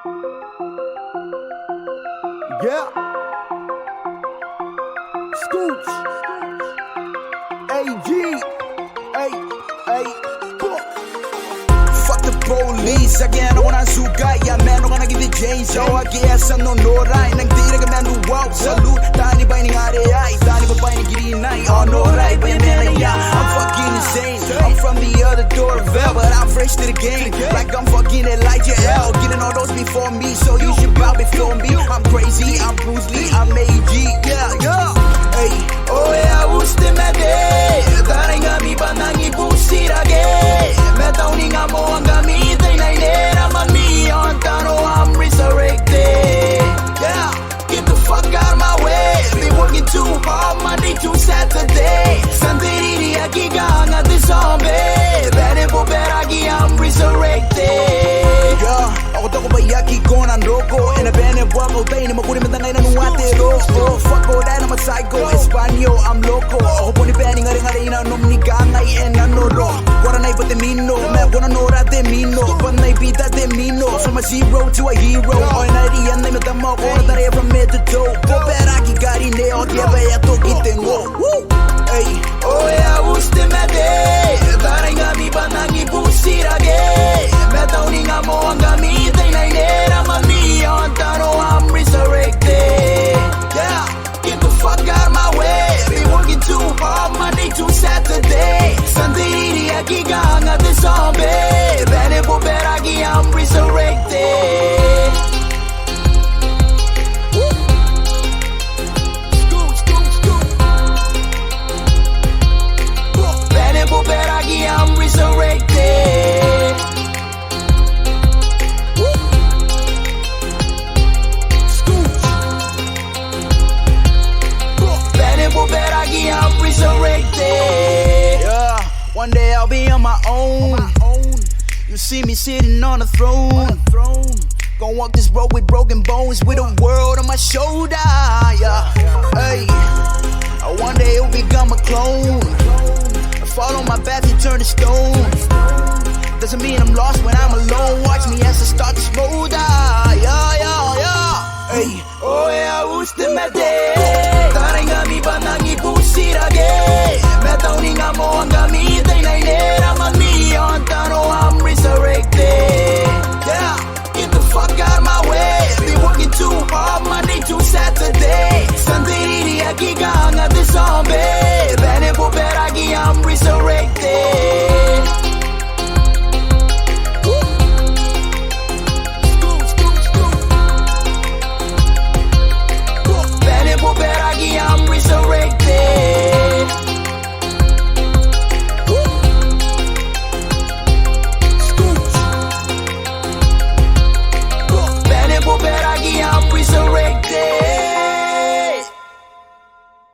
Yeah. Scooch. AG. Fuck the police again. Wanna suka ya man. No gonna give the change. So I guess I know no right. Nang tira ka man do wow. Salute. Tani ba ni ngare ay. Tani ba ni giri nai. Oh no right ba man ya. I'm fucking insane. I'm from the other door of hell, but I'm fresh to the game. Like I'm fucking Elijah L. Getting all those before me, so you should bow before me. I'm crazy. I'm Bruce Lee. I'm AG. Yeah. Hey. Oh yeah, uste me de. Taringa mi banangi busirage. Metauninga mo ang gamitin ay nera man me on tano. I'm resurrected. Yeah. Get the fuck out of my way. Been working too hard Monday to Saturday. Santiriri akigang at the zombie. Bene po peragi, I'm resurrected. Yeah. Ako to ko bayaki ko ng roko. And a bene buwa ko tayo ni makuri matangay na nuwate roko. Fuck ko dahil naman psycho. Espanyo, I'm loco. Ako po ni Benny ngari-ngari na nom ni Gangay and nanoro. Wara na iba temino. Me ako na nora temino. Panay bida temino. From a zero to a hero. Oy na riyan na matama ko. Natare from mid to toe. Po peragi gari neo. Diaba yato kitengo. Hey. Oh yeah, uste me de. Taray nga mi ba nang ibusirage. Metauning nga mo ang gamitin ay nera man me on tano. I'm resurrected. Yeah. Get the fuck out of my way. Been working too hard Monday to Saturday. Santiriri akigang at the zombie. Bene po peragi, I'm resurrected. Bene po peragi, I'm resurrected. I'm resurrected. Yeah, one day I'll be on my own. You see me sitting on a throne. Gonna walk this road with broken bones, with a world on my shoulder. Yeah, hey. One day I'll become a clone. I fall on my path, you turn to stone. Doesn't mean I'm lost when I'm alone. Watch me as I start